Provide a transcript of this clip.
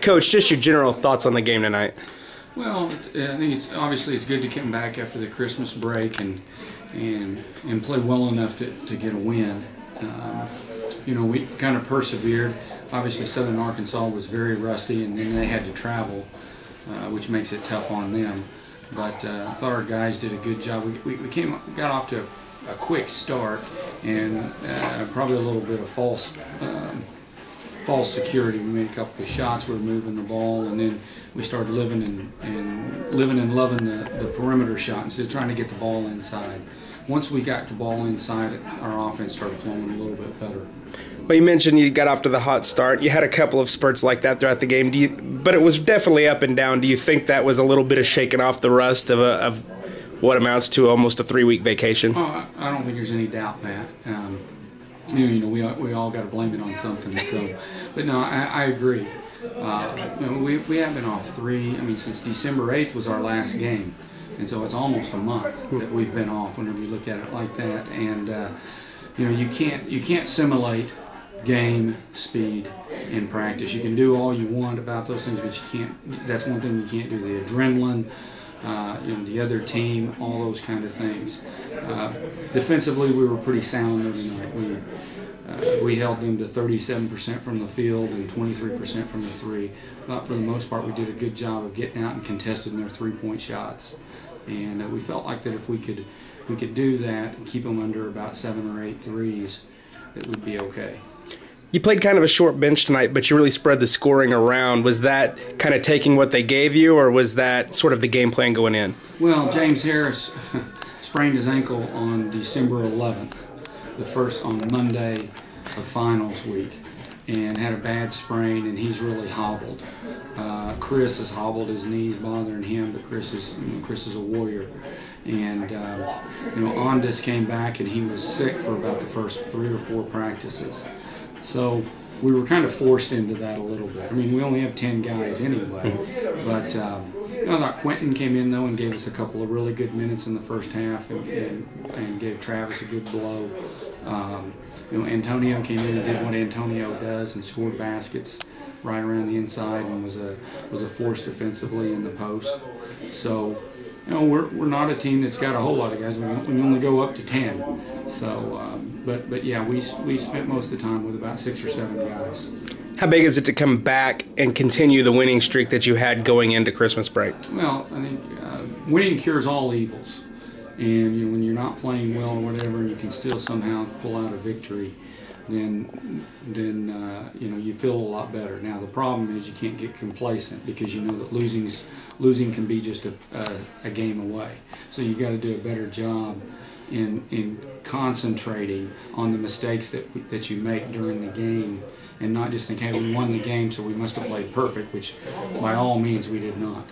Coach, just your general thoughts on the game tonight. Well, I think it's good to come back after the Christmas break and play well enough to get a win. We kind of persevered. Obviously, Southern Arkansas was very rusty, and then they had to travel, which makes it tough on them. But I thought our guys did a good job. We got off to a quick start, and probably a little bit of false security. We made a couple of shots. We were moving the ball, and then we started living and loving the perimeter shot instead of trying to get the ball inside. Once we got the ball inside, our offense started flowing a little bit better. Well, you mentioned you got off to the hot start. You had a couple of spurts like that throughout the game. But it was definitely up and down. Do you think that was a little bit of shaking off the rust of what amounts to almost a 3-week vacation? Oh, I don't think there's any doubt, Matt. We all got to blame it on something. So, but no, I agree. We have been off since December 8th was our last game, and so it's almost a month that we've been off. Whenever you look at it like that, and you can't simulate game speed in practice. You can do all you want about those things, but you can't. That's one thing you can't do. The adrenaline. The other team, all those kind of things. Defensively, we were pretty sound every night. We held them to 37% from the field and 23% from the three. I thought for the most part we did a good job of getting out and contesting their three-point shots, and we felt like that if we could do that and keep them under about 7 or 8 threes, that we'd be okay. You played kind of a short bench tonight, but you really spread the scoring around. Was that kind of taking what they gave you, or was that sort of the game plan going in? Well, James Harris sprained his ankle on December 11th, on Monday of finals week, and had a bad sprain, and he's really hobbled. Chris has hobbled, his knees bothering him, but Chris is a warrior. And Ondas came back, and he was sick for about the first 3 or 4 practices. So we were kind of forced into that a little bit. I mean, we only have 10 guys anyway, but I thought Quentin came in though and gave us a couple of really good minutes in the first half, and gave Travis a good blow. Antonio came in and did what Antonio does and scored baskets right around the inside, and was a force defensively in the post. So we're not a team that's got a whole lot of guys. We only go up to 10. So, but yeah, we spent most of the time with about 6 or 7 guys. How big is it to come back and continue the winning streak that you had going into Christmas break? Well, I think winning cures all evils. And when you're not playing well or whatever, and you can still somehow pull out a victory, then you feel a lot better. Now the problem is you can't get complacent, because you know that losing can be just a game away. So you've got to do a better job in concentrating on the mistakes that you make during the game, and not just think, hey, we won the game, so we must have played perfect, which by all means we did not.